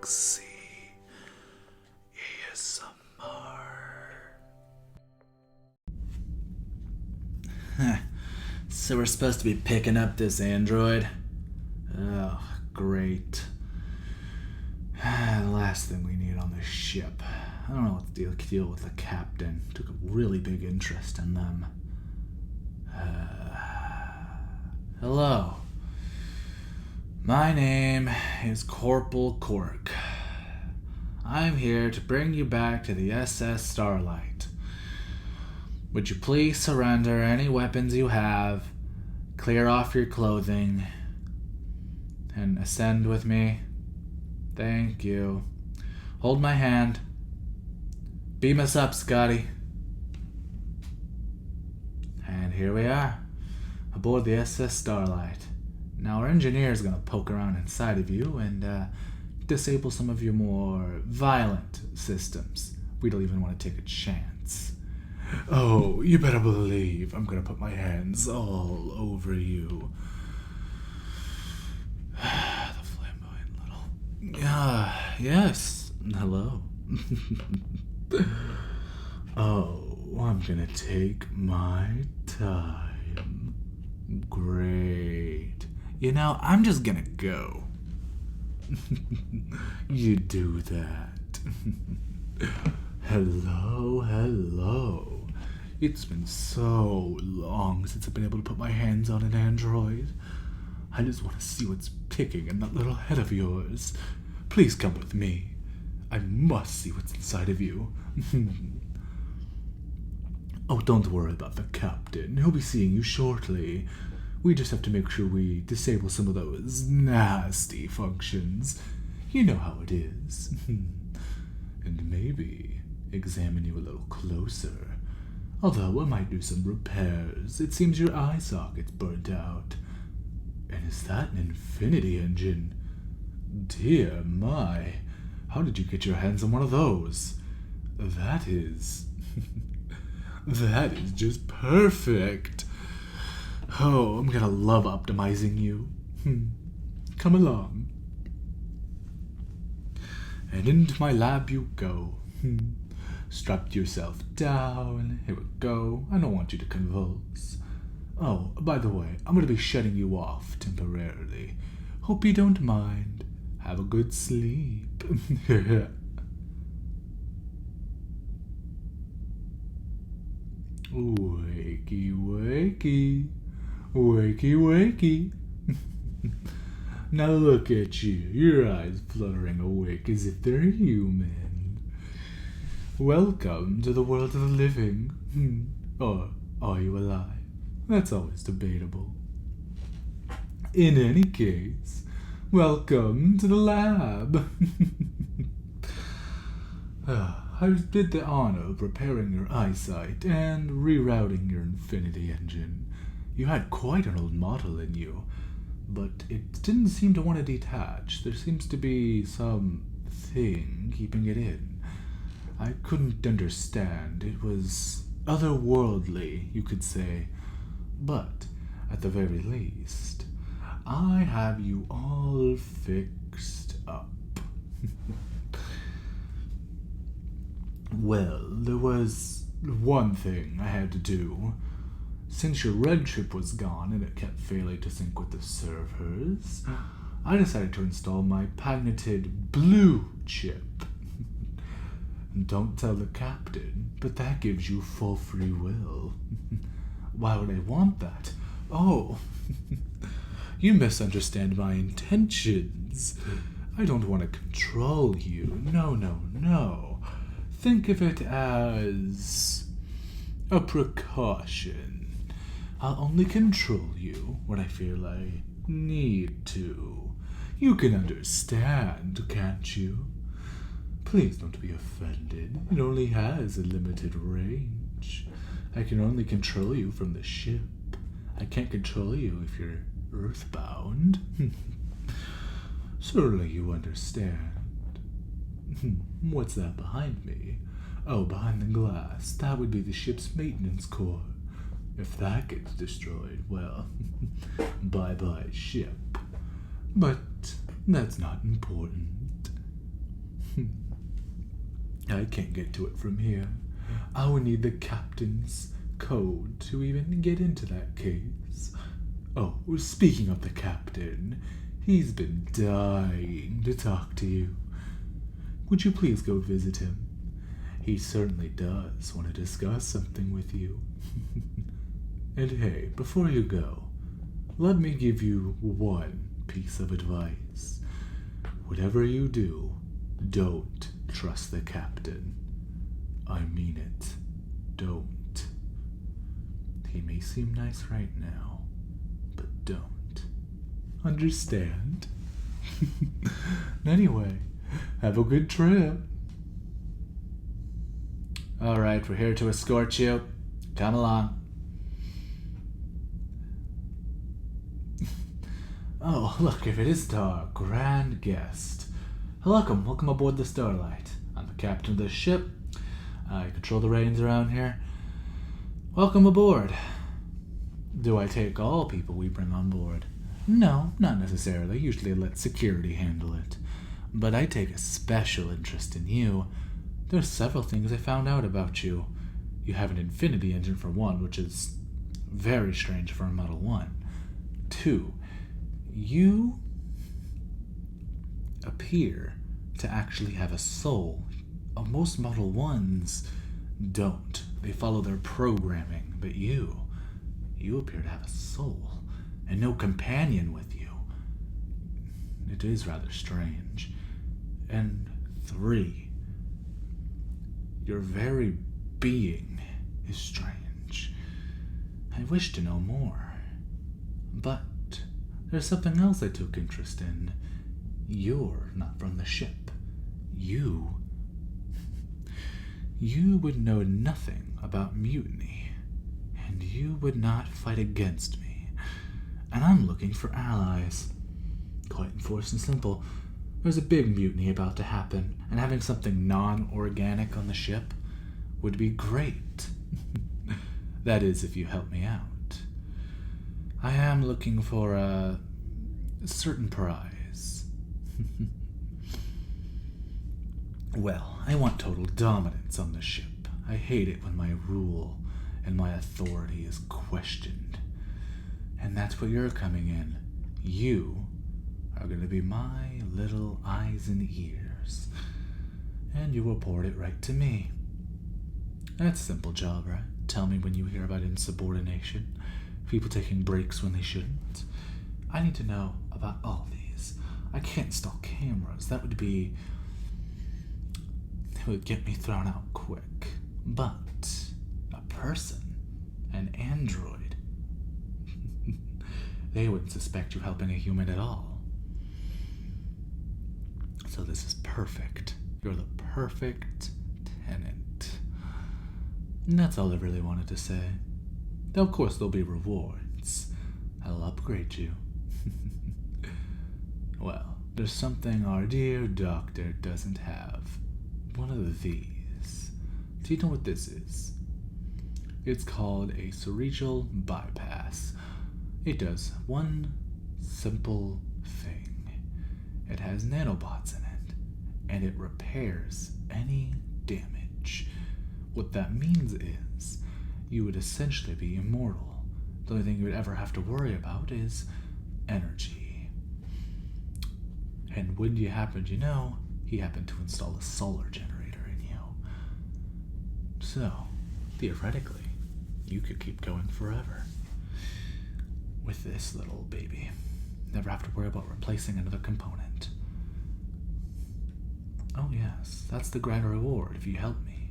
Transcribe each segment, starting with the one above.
Galaxy ASMR. So we're supposed to be picking up this android? Oh, great. The last thing we need on this ship. I don't know what the deal with the captain. Took a really big interest in them. Hello. My name is Corporal Cork. I'm here to bring you back to the SS Starlight. Would you please surrender any weapons you have, clear off your clothing, and ascend with me? Thank you. Hold my hand. Beam us up, Scotty. And here we are, aboard the SS Starlight. Now our engineer is going to poke around inside of you and disable some of your more violent systems. We don't even want to take a chance. Oh, you better believe I'm going to put my hands all over you. The flamboyant little... yes. Hello. Oh, I'm going to take my time. Great. You know, I'm just going to go. You do that. Hello. It's been so long since I've been able to put my hands on an android. I just want to see what's picking in that little head of yours. Please come with me. I must see what's inside of you. Oh, don't worry about the captain. He'll be seeing you shortly. We just have to make sure we disable some of those nasty functions. You know how it is. And maybe examine you a little closer. Although I might do some repairs. It seems your eye socket's burnt out. And is that an Infinity engine? Dear my, how did you get your hands on one of those? That is... that is just perfect. Oh, I'm gonna love optimizing you. Come along. And into my lab you go. Strap yourself down. Here we go. I don't want you to convulse. Oh, by the way, I'm gonna be shutting you off temporarily. Hope you don't mind. Have a good sleep. Wakey. Wakey. Now look at you, your eyes fluttering awake as if they're human. Welcome to the world of the living. Or are you alive? That's always debatable. In any case, welcome to the lab. I did the honor of repairing your eyesight and rerouting your Infinity engine. You had quite an old model in you, but it didn't seem to want to detach. There seems to be some thing keeping it in. I couldn't understand. It was otherworldly, you could say. But, at the very least, I have you all fixed up. Well, there was one thing I had to do. Since your red chip was gone and it kept failing to sync with the servers, I decided to install my patented blue chip. Don't tell the captain, but that gives you full free will. Why would I want that? Oh, you misunderstand my intentions. I don't want to control you. No. Think of it as a precaution. I'll only control you when I feel I need to. You can understand, can't you? Please don't be offended. It only has a limited range. I can only control you from the ship. I can't control you if you're earthbound. Surely you understand. What's that behind me? Oh, behind the glass. That would be the ship's maintenance core. If that gets destroyed, well, bye-bye ship. But that's not important. I can't get to it from here. I would need the captain's code to even get into that case. Oh, speaking of the captain, he's been dying to talk to you. Would you please go visit him? He certainly does want to discuss something with you. And hey, before you go, let me give you one piece of advice. Whatever you do, don't trust the captain. I mean it. Don't. He may seem nice right now, but don't. Understand? Anyway, have a good trip. Alright, we're here to escort you. Come along. Oh, look, if it is our grand guest. Welcome aboard the Starlight. I'm the captain of this ship. I control the reins around here. Welcome aboard. Do I take all people we bring on board? No, not necessarily. Usually I let security handle it. But I take a special interest in you. There's several things I found out about you. You have an infinity engine for one, which is very strange for a Model 1. 2, you appear to actually have a soul. Most Model 1s don't. They follow their programming, but you appear to have a soul and no companion with you. It is rather strange. And 3, your very being is strange. I wish to know more. But there's something else I took interest in. You're not from the ship. You would know nothing about mutiny, and you would not fight against me. And I'm looking for allies. Quite enforced and simple. There's a big mutiny about to happen, and having something non-organic on the ship would be great. That is, if you help me out. I am looking for a certain prize. Well, I want total dominance on the ship. I hate it when my rule and my authority is questioned. And that's where you're coming in. You are going to be my little eyes and ears. And you report it right to me. That's a simple job, right? Tell me when you hear about insubordination, people taking breaks when they shouldn't. I need to know about all these. I can't install cameras. That would get me thrown out quick. But a person, an android, they wouldn't suspect you helping a human at all. So this is perfect. You're the perfect tenant. And that's all I really wanted to say. Though of course there'll be rewards. I'll upgrade you. Well, there's something our dear doctor doesn't have. One of these. Do you know what this is? It's called a cerebral bypass. It does one simple thing. It has nanobots in it, and it repairs any damage. What that means is, you would essentially be immortal. The only thing you would ever have to worry about is energy. And when you happen to know, he happened to install a solar generator in you. So, theoretically, you could keep going forever. With this little baby. Never have to worry about replacing another component. Oh yes, that's the grand reward if you help me.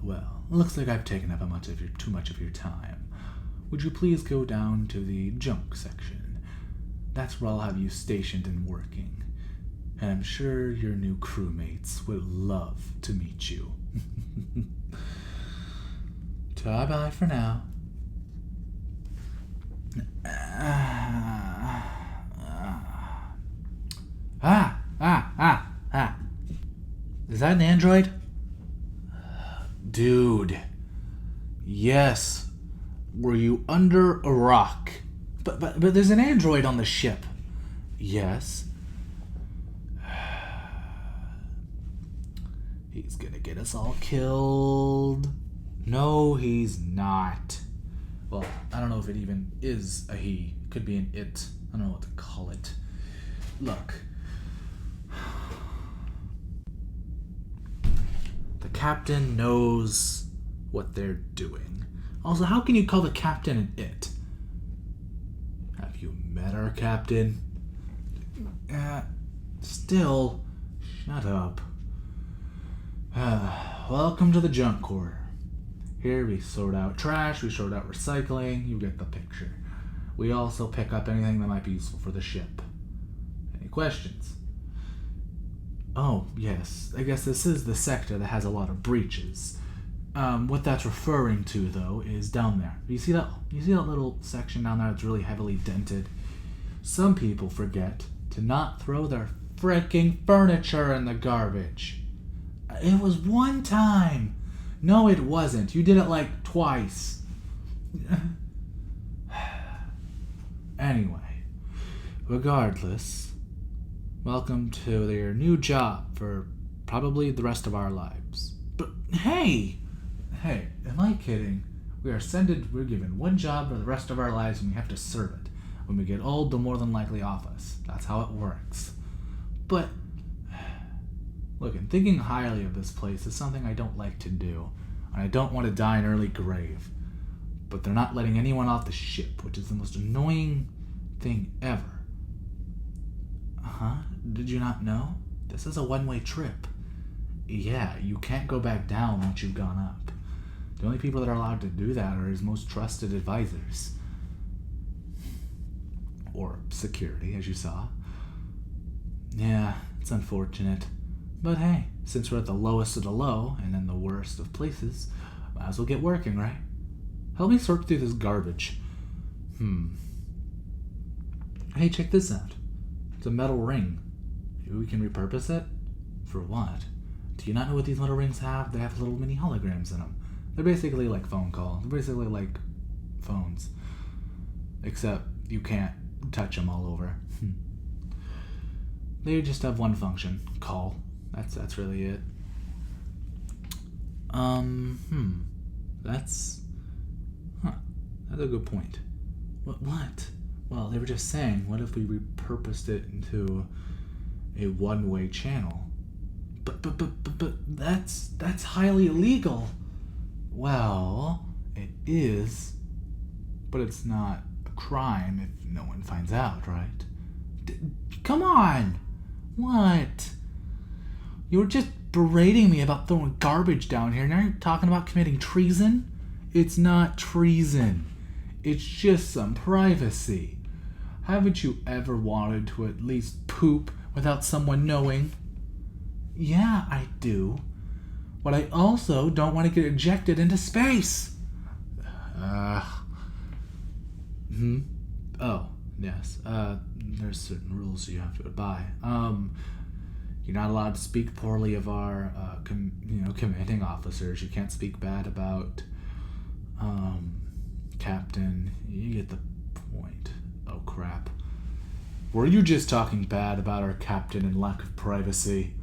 Well, looks like I've taken up too much of your time. Would you please go down to the junk section? That's where I'll have you stationed and working. And I'm sure your new crewmates would love to meet you. Bye-bye for now. Is that an android? Dude. Yes. Were you under a rock? But there's an android on the ship. Yes. He's gonna get us all killed. No, he's not. Well, I don't know if it even is a he. It could be an it. I don't know what to call it. Look. The captain knows what they're doing. Also, how can you call the captain an it? Have you met our captain? Still, shut up. Welcome to the junk corridor. Here we sort out trash, we sort out recycling, you get the picture. We also pick up anything that might be useful for the ship. Any questions? Oh, yes, I guess this is the sector that has a lot of breaches. What that's referring to, though, is down there. You see that little section down there that's really heavily dented? Some people forget to not throw their fricking furniture in the garbage. It was one time. No, it wasn't. You did it like twice. Anyway, regardless, welcome to your new job for probably the rest of our lives. But hey, am I kidding? We're given one job for the rest of our lives and we have to serve it. When we get old, they'll more than likely off us. That's how it works. But look, and thinking highly of this place is something I don't like to do, and I don't want to die an early grave. But they're not letting anyone off the ship, which is the most annoying thing ever. Did you not know? This is a one-way trip. Yeah, you can't go back down once you've gone up. The only people that are allowed to do that are his most trusted advisors. Or security, as you saw. Yeah, it's unfortunate. But hey, since we're at the lowest of the low, and in the worst of places, might as well get working, right? Help me sort through this garbage. Hey, check this out. It's a metal ring. Maybe we can repurpose it? For what? Do you not know what these metal rings have? They have little mini holograms in them. They're basically like phone calls. They're basically like phones. Except you can't touch them all over. They just have one function. Call. That's really it. That's a good point. What? Well, they were just saying, what if we repurposed it into a one-way channel? But that's highly illegal. Well, it is, but it's not a crime if no one finds out, right? Come on! What? You were just berating me about throwing garbage down here. Now you're talking about committing treason? It's not treason. It's just some privacy. Haven't you ever wanted to at least poop without someone knowing? Yeah, I do. But I also don't want to get ejected into space. Oh, yes. There's certain rules you have to abide by. You're not allowed to speak poorly of our, commanding officers. You can't speak bad about, Captain. You get the point. Oh, crap. Were you just talking bad about our captain and lack of privacy?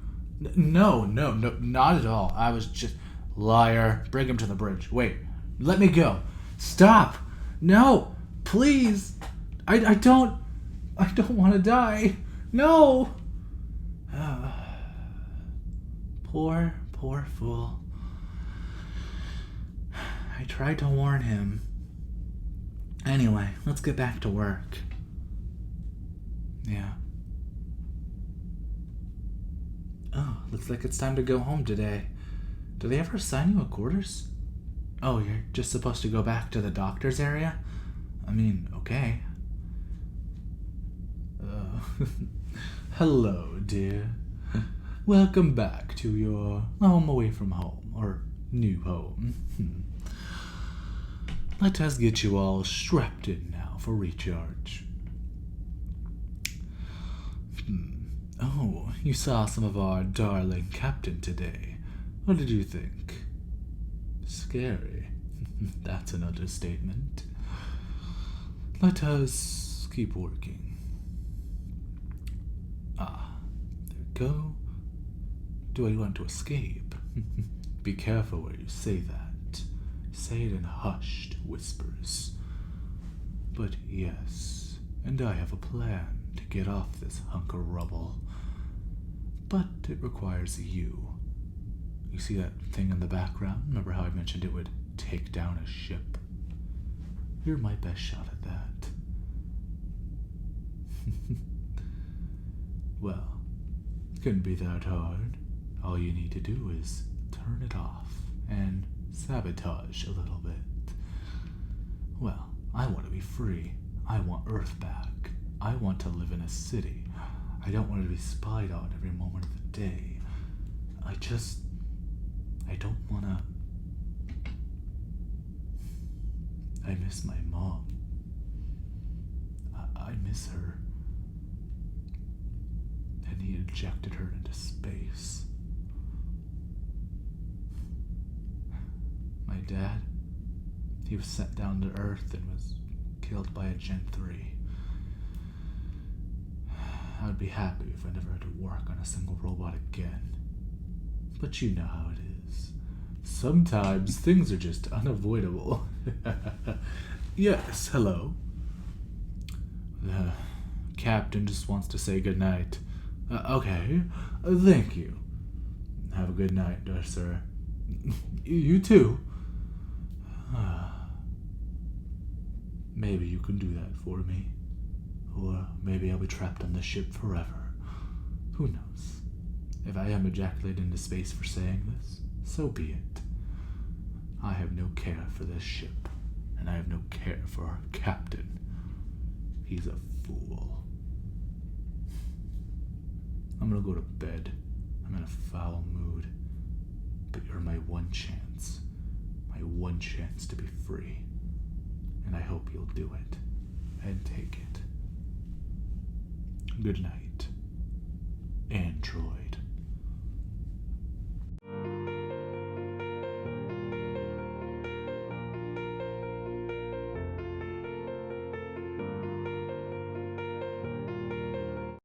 No, not at all. I was just... Liar. Bring him to the bridge. Wait. Let me go. Stop. No. Please. I don't want to die. No. Poor fool. I tried to warn him. Anyway, let's get back to work. Yeah. Oh, looks like it's time to go home today. Do they ever assign you a quarters? Oh, you're just supposed to go back to the doctor's area? I mean, okay. Hello, dear. Welcome back to your home away from home, or new home. Let us get you all strapped in now for recharge. Oh, you saw some of our darling captain today. What did you think? Scary. That's an understatement. Let us keep working. Ah, there we go. Do I want to escape? Be careful where you say that. Say it in hushed whispers. But yes, and I have a plan to get off this hunk of rubble. But it requires you. You see that thing in the background? Remember how I mentioned it would take down a ship? You're my best shot at that. Well, it couldn't be that hard. All you need to do is turn it off and sabotage a little bit. Well, I want to be free. I want Earth back. I want to live in a city. I don't want to be spied on every moment of the day. I don't want to... I miss my mom. I miss her. And he ejected her into space. My dad, he was sent down to Earth and was killed by a Gen 3. I would be happy if I never had to work on a single robot again. But you know how it is. Sometimes things are just unavoidable. Yes, hello. The captain just wants to say goodnight. Okay, thank you. Have a good night, sir. You too. Maybe you can do that for me. Or maybe I'll be trapped on the ship forever. Who knows? If I am ejaculated into space for saying this, so be it. I have no care for this ship, and I have no care for our captain. He's a fool. I'm gonna go to bed. I'm in a foul mood. But you're my one chance. My one chance to be free. And I hope you'll do it. And take it. Good night, Android.